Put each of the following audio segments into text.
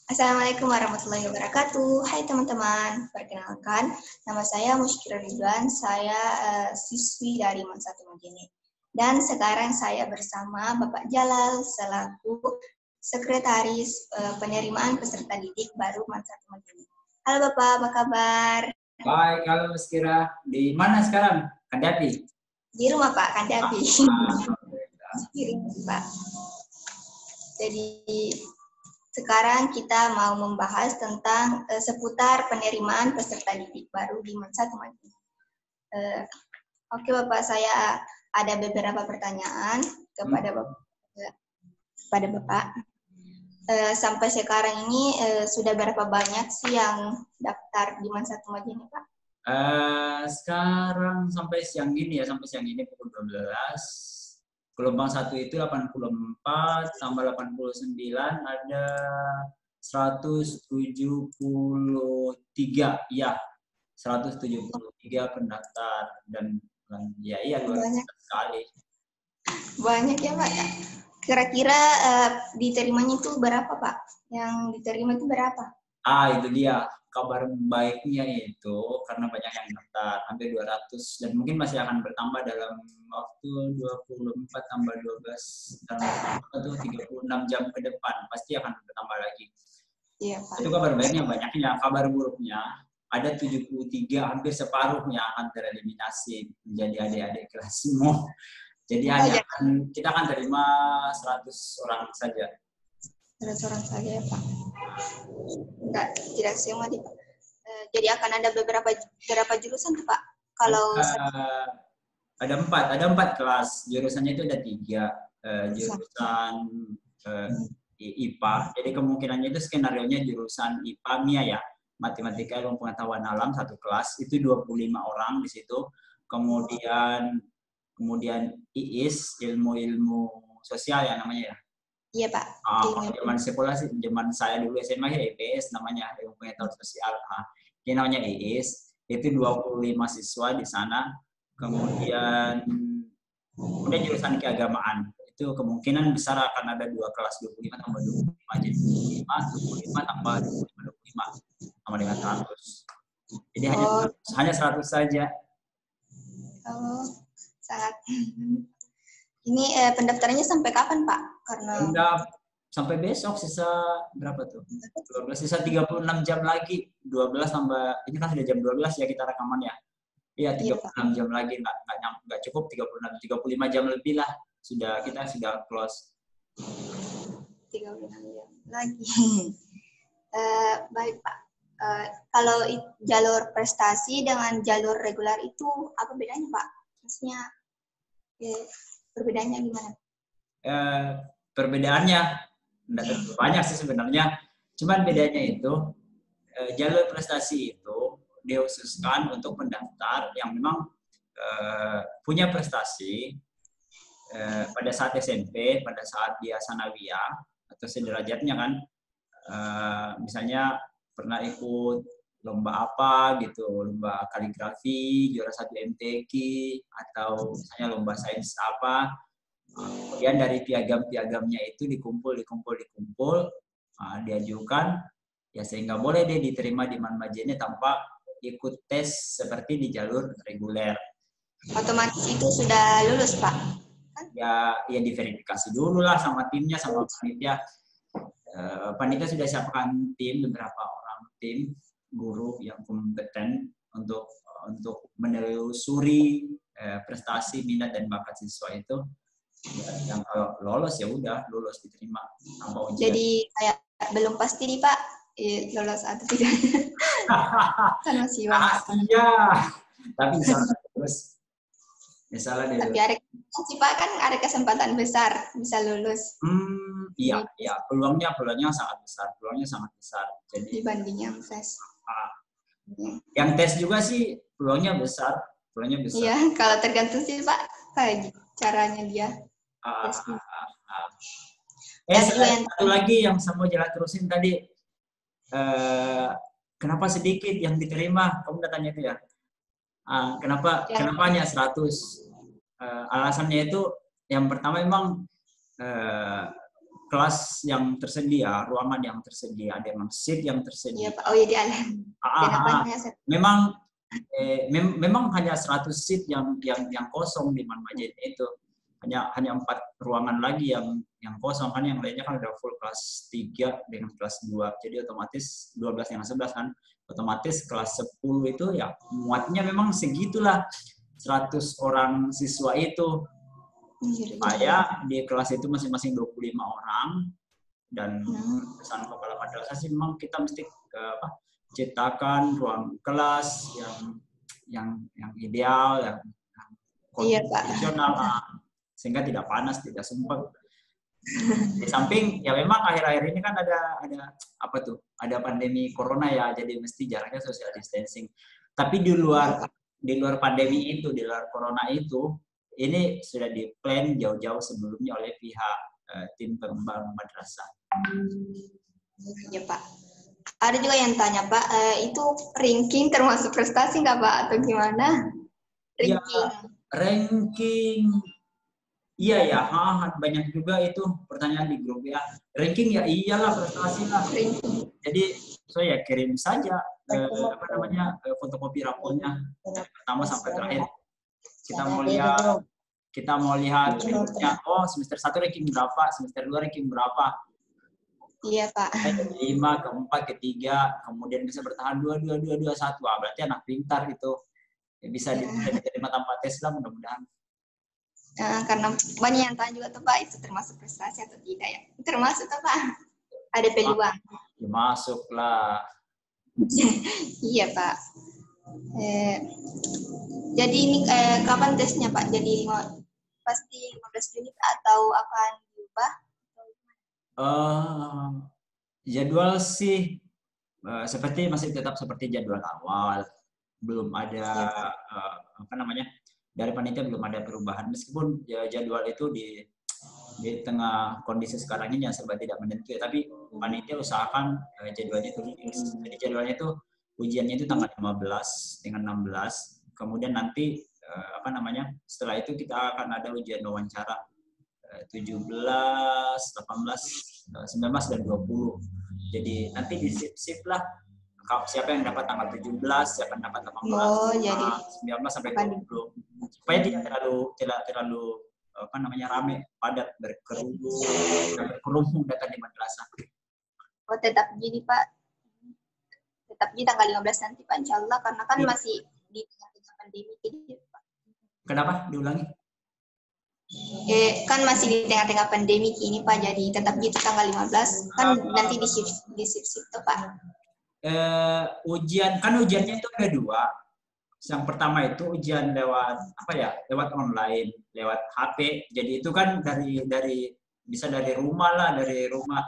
Assalamualaikum warahmatullahi wabarakatuh. Hai teman-teman, perkenalkan nama saya Musyikira Ridwan. Saya siswi dari MAN 1 Majene. Dan sekarang saya bersama Bapak Jalal selaku Sekretaris Penerimaan Peserta Didik baru MAN 1 Majene. Halo Bapak, apa kabar? Baik, halo Musyikira. Di mana sekarang? Kandapi? Di rumah Pak, Kandapi. Pak. Jadi sekarang kita mau membahas tentang seputar penerimaan peserta didik baru di MAN 1 Majene. Oke Bapak, saya ada beberapa pertanyaan kepada Bapak. Sampai sekarang ini sudah berapa banyak sih yang daftar di MAN 1 Majene Pak? Sekarang sampai siang ini pukul 12. Gelombang 1 itu 84, tambah 89 ada 173, ya 173 pendaftar dan ya iya luar biasa sekali. Banyak ya Pak. Kira-kira diterimanya itu berapa Pak? Yang diterima itu berapa? Itu dia kabar baiknya itu karena banyak yang daftar, hampir 200 dan mungkin masih akan bertambah dalam waktu 24 tambah 12 dalam 36 jam ke depan pasti akan bertambah lagi. Iya, Pak. Itu kabar baiknya banyaknya, kabar buruknya ada 73 hampir separuhnya akan tereliminasi menjadi adik-adik kelasmu. Jadi kita akan terima 100 orang saja. 100 orang saja ya Pak. Tidak semua Pak. Jadi akan ada berapa jurusan tuh Pak? Kalau ada 4 kelas. Jurusannya itu ada 3. Jurusan IPA. Jadi kemungkinannya itu skenarionya jurusan IPA MIA ya. Matematika Ilmu Pengetahuan Alam 1 kelas itu 25 orang di situ. Kemudian IIS ilmu sosial ya namanya ya. Iya Pak. Zaman sekolah sih, zaman saya dulu SMA ya IPS namanya ilmu pengetahuan sosial. Ini namanya IIS. Itu 25 siswa di sana. Kemudian jurusan keagamaan. Itu kemungkinan besar akan ada 2 kelas 25 tambah 25 jadi 25 tambah 25 sama dengan 100. Jadi hanya 100 saja. Oh, sangat. Ini pendaftarannya sampai kapan Pak? Karena sampai besok sisa berapa tuh? 12 sisa 36 jam lagi. 12 tambah ini kan sudah jam 12 ya kita rekaman ya. Iya 36 jam lagi enggak cukup 35 jam lebih lah kita sudah close. 36 jam lagi. Baik Pak. Kalau jalur prestasi dengan jalur reguler itu apa bedanya Pak? Maksudnya perbedaannya gimana? Perbedaannya tidak terlalu banyak sih sebenarnya. Cuman bedanya itu jalur prestasi itu dikhususkan untuk pendaftar yang memang punya prestasi pada saat SMP, pada saat dia sanawiyah atau sederajatnya kan. Misalnya pernah ikut lomba apa gitu, lomba kaligrafi, juara 1 MTQ, atau misalnya lomba sains apa. Kemudian dari piagam-piagamnya itu dikumpul, diajukan, ya sehingga boleh dia diterima di MAN Majene tanpa ikut tes seperti di jalur reguler. Otomatis itu sudah lulus Pak? Ya diverifikasi dulu lah sama timnya, sama panitia. Panitia sudah siapkan tim, beberapa orang tim guru yang kompeten untuk menelusuri prestasi, minat dan bakat siswa itu. Yang kalau lolos ya udah lulus diterima tanpa ujian. Jadi kayak belum pasti nih Pak lolos atau tidak. Kan masih iya. Tapi misalnya tapi ada Pak kan ada kesempatan besar bisa lulus. Iya, peluangnya sangat besar. Jadi dibanding yang tes. Yang tes juga sih peluangnya besar. Iya, kalau tergantung sih Pak kayak caranya dia. Satu lagi yang saya mau jalan terusin tadi, kenapa sedikit yang diterima? Kamu udah tanya itu ya? Kenapa hanya 100? Alasannya itu yang pertama memang kelas yang tersedia, ruangan yang tersedia, dengan seat yang tersedia. Iya Pak. Oh iya di alam. Dan apanya Memang hanya 100 seat yang kosong di Manmajen itu. Hanya 4 ruangan lagi yang kosong, kan yang lainnya kan udah full kelas 3 dengan kelas 2. Jadi otomatis 12 yang 11 kan. Otomatis kelas 10 itu ya muatnya memang segitulah 100 orang siswa itu. Supaya di kelas itu masing-masing 25 orang dan pesan kepala madrasah sih memang kita mesti ciptakan ruang kelas yang ideal, yang konvensional, sehingga tidak panas, tidak sumpek. Di samping ya memang akhir-akhir ini kan ada ada pandemi corona ya, jadi mesti jaraknya social distancing. Tapi di luar pandemi itu, di luar corona itu, ini sudah diplan jauh-jauh sebelumnya oleh pihak tim pengembang madrasah. Iya Pak. Ada juga yang tanya Pak, itu ranking termasuk prestasi nggak Pak atau gimana? Ranking. Ya, ranking. Iya ya, banyak juga itu pertanyaan di grup ya. Ranking ya iyalah, prestasi lah. Jadi saya kirim saja fotokopi raportnya dari pertama sampai terakhir. Kita mau lihat rankingnya. Oh, semester 1 ranking berapa, semester 2 ranking berapa. Iya Pak. 5, ke-4, ke-3, kemudian bisa bertahan 2, 2, 2, 2, 1. Berarti anak pintar itu. Ya, bisa diterima tanpa tes lah mudah-mudahan. Karena banyak yang tanya juga tuh Pak, itu termasuk prestasi atau tidak ya? Termasuk tuh Pak. Ada peluang. Ya, masuk lah. Iya Pak. Jadi ini kapan tesnya Pak? Jadi pasti 15 Juni atau akan diubah? Jadwal sih masih tetap seperti jadwal awal. Belum ada dari panitia belum ada perubahan, meskipun jadwal itu di tengah kondisi sekarang ini yang serba tidak menentu ya, tapi panitia usahakan jadwalnya itu. Jadi jadwalnya itu ujiannya itu tanggal 15 dengan 16, kemudian nanti setelah itu kita akan ada ujian wawancara 17, 18, 19 dan 20. Jadi nanti di sip lah siapa yang dapat tanggal 17, siapa yang dapat 18, 19 sampai 20. Supaya tidak terlalu rame, padat, berkerumun datang di madrasah. Oh, tetap gini Pak. Tetap di tanggal 15 nanti Pak, insya Allah, karena kan masih di tengah pandemi gitu Pak. Kenapa? Diulangi. Kan masih di tengah-tengah pandemi ini Pak, jadi tetap gitu tanggal 15 kan nanti di shift tuh Pak. Ujiannya itu ada 2. Yang pertama itu ujian lewat online, lewat HP. Jadi itu kan bisa dari rumah lah, dari rumah.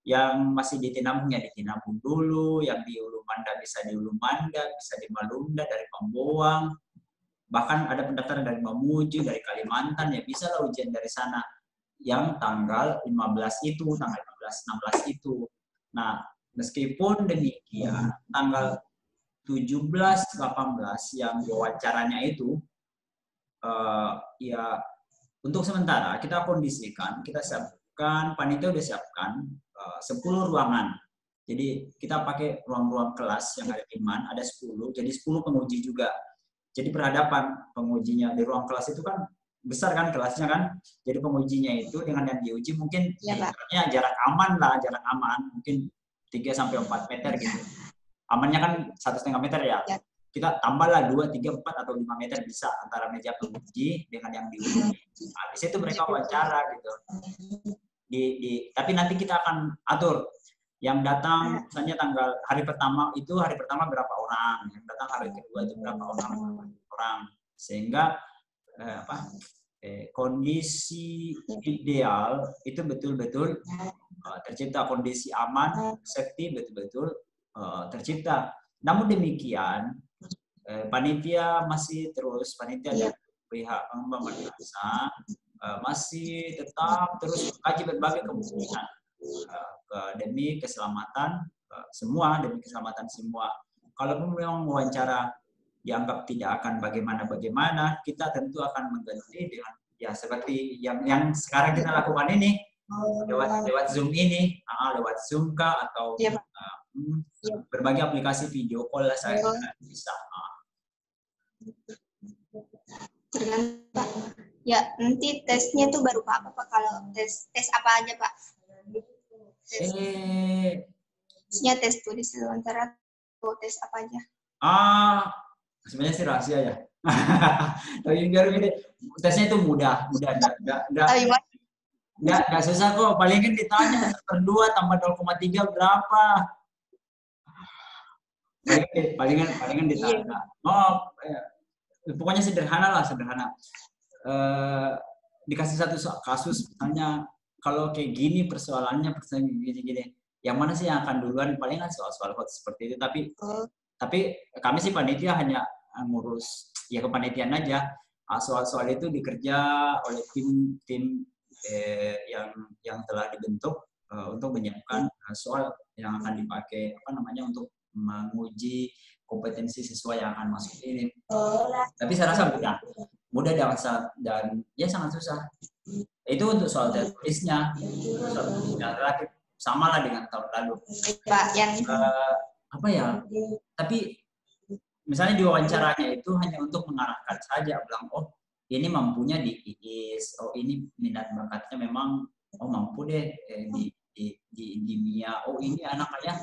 Yang masih di Tinambung ya di Tinambung dulu, yang di Ulu Manda bisa di Ulu Manda, bisa di Malunda, dari Pamboang. Bahkan ada pendaftaran dari Mamuju, dari Kalimantan, ya bisa lah ujian dari sana. Yang tanggal 15 itu, tanggal 15, 16 itu. Nah, meskipun demikian, tanggal 17, 18 yang wawancaranya itu, ya untuk sementara kita kondisikan, kita siapkan, panitia udah siapkan 10 ruangan. Jadi kita pakai ruang-ruang kelas yang ada di MAN, ada 10, jadi 10 penguji juga. Jadi berhadapan pengujinya di ruang kelas itu kan besar kan kelasnya kan. Jadi pengujinya itu dengan yang diuji mungkin jarak aman, mungkin 3-4 meter gitu. Amannya kan 1,5 meter ya. Kita tambahlah 2, 3, 4 atau 5 meter bisa antara meja penguji dengan yang diuji. Habis itu mereka wawancara gitu. Tapi nanti kita akan atur yang datang misalnya hari pertama berapa orang, yang datang hari kedua itu berapa orang, sehingga kondisi ideal itu betul-betul tercipta, kondisi aman, safety betul-betul tercipta. Namun demikian panitia dan pihak pengembang madrasah masih tetap terus mengkaji berbagai kemungkinan demi keselamatan semua. Kalaupun memang wawancara dianggap tidak akan bagaimana, kita tentu akan mengganti dengan ya seperti yang sekarang kita lakukan ini, lewat Zoom ini, lewat Zoom kah atau Iya, Pak. berbagai aplikasi video call lah saya bisa. Tergantung, Pak. Ya, nanti tesnya tuh baru Pak apa kalau tes apa aja, Pak? Tesnya tes tulis wawancara atau tes apa aja? Sebenarnya sih rahasia ya. Tapi biar ini tesnya itu mudah, nggak susah kok. Paling kan ditanya 1/2 tambah 0,3 berapa. Palingan ditanya. Pokoknya sederhana. Dikasih satu kasus, misalnya kalau kayak gini persoalannya gini. Yang mana sih yang akan duluan? Palingan soal-soal hot seperti itu. Tapi kami sih panitia hanya ngurus ya kepanitiaan aja. Soal-soal itu dikerja oleh tim yang telah dibentuk untuk menyiapkan soal yang akan dipakai untuk menguji kompetensi siswa yang akan masuk ini. Tapi saya rasa mudah dan ya sangat susah. Itu untuk soal tulisnya, relatif sama lah dengan tahun lalu. Tapi misalnya diwawancaranya itu hanya untuk mengarahkan saja, bilang ini mampunya di IIS, ini minat bakatnya memang mampu deh di MIA, ini anaknya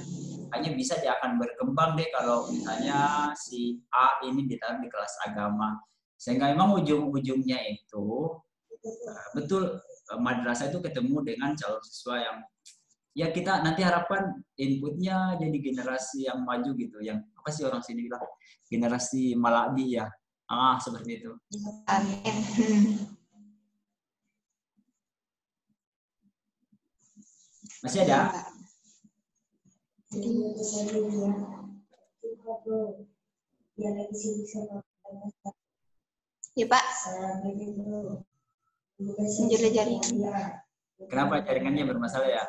hanya bisa dia akan berkembang deh kalau misalnya si A ini ditaruh di kelas agama. Sehingga memang ujung-ujungnya itu betul madrasah itu ketemu dengan calon siswa yang ya kita nanti harapkan inputnya jadi generasi yang maju gitu, yang apa sih orang sini bilang generasi Maladi ya, seperti itu. Amin. Masih ada? Ya Pak. Menjaga jaringan. Kenapa jaringannya bermasalah ya?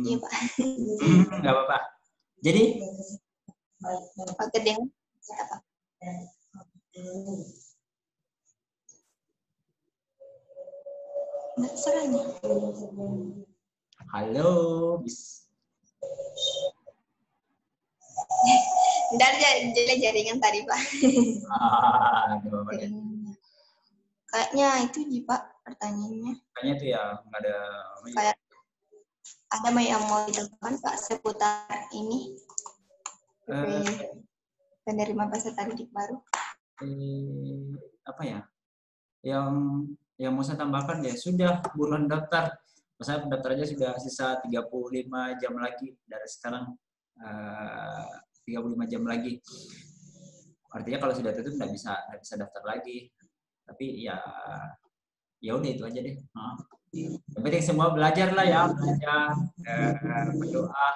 Iya Pak. Nggak apa-apa. Jadi? Oke deh. Apa? Nggak serangnya. Halo. Nggak ada jaringan tadi Pak. Kayaknya itu sih Pak pertanyaannya. Kayaknya itu ya nggak ada. Kayak ada yang mau ditambahkan Pak seputar ini penerima peserta didik baru? Apa ya? Yang mau saya tambahkan ya sudah buruan daftar. Saya pendaftar aja sudah sisa 35 jam lagi dari sekarang. 35 jam lagi. Artinya kalau sudah tutup nggak bisa daftar lagi. Tapi ya udah itu aja deh. Yang penting semua belajar lah ya, berdoa.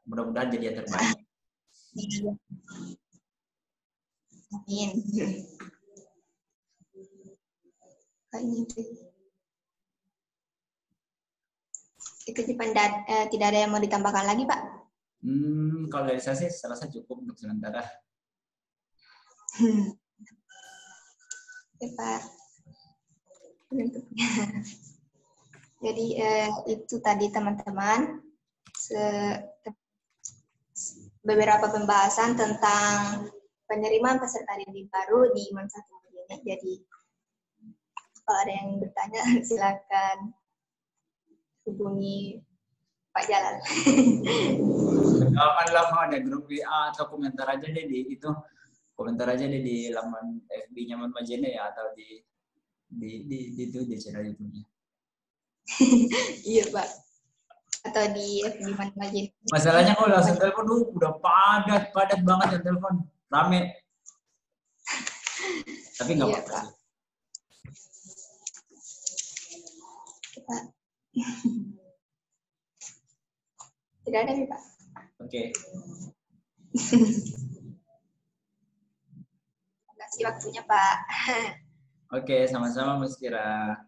Mudah-mudahan jadi yang terbaik. Amin. Itu tidak ada yang mau ditambahkan lagi Pak? Kalau dari saya sih rasa cukup untuk sementara. Ya Pak. Jadi itu tadi teman-teman beberapa pembahasan tentang penerimaan peserta didik baru di Mansa Tumbuh. Jadi kalau ada yang bertanya silakan hubungi Pak Jalal. Janganlah ada grup WA atau komentar aja deh di itu. Komentar aja deh di laman FB-nya Mama Jene ya, atau di channel YouTube-nya. Iya Pak. Atau di FB Mama Jene. Masalahnya kalau langsung telepon udah padat banget yang telepon, rame. Tapi nggak apa-apa sih. Pak. Tidak ada nih Pak. Oke. Terima kasih waktunya Pak. Oke, sama-sama Mas Kira.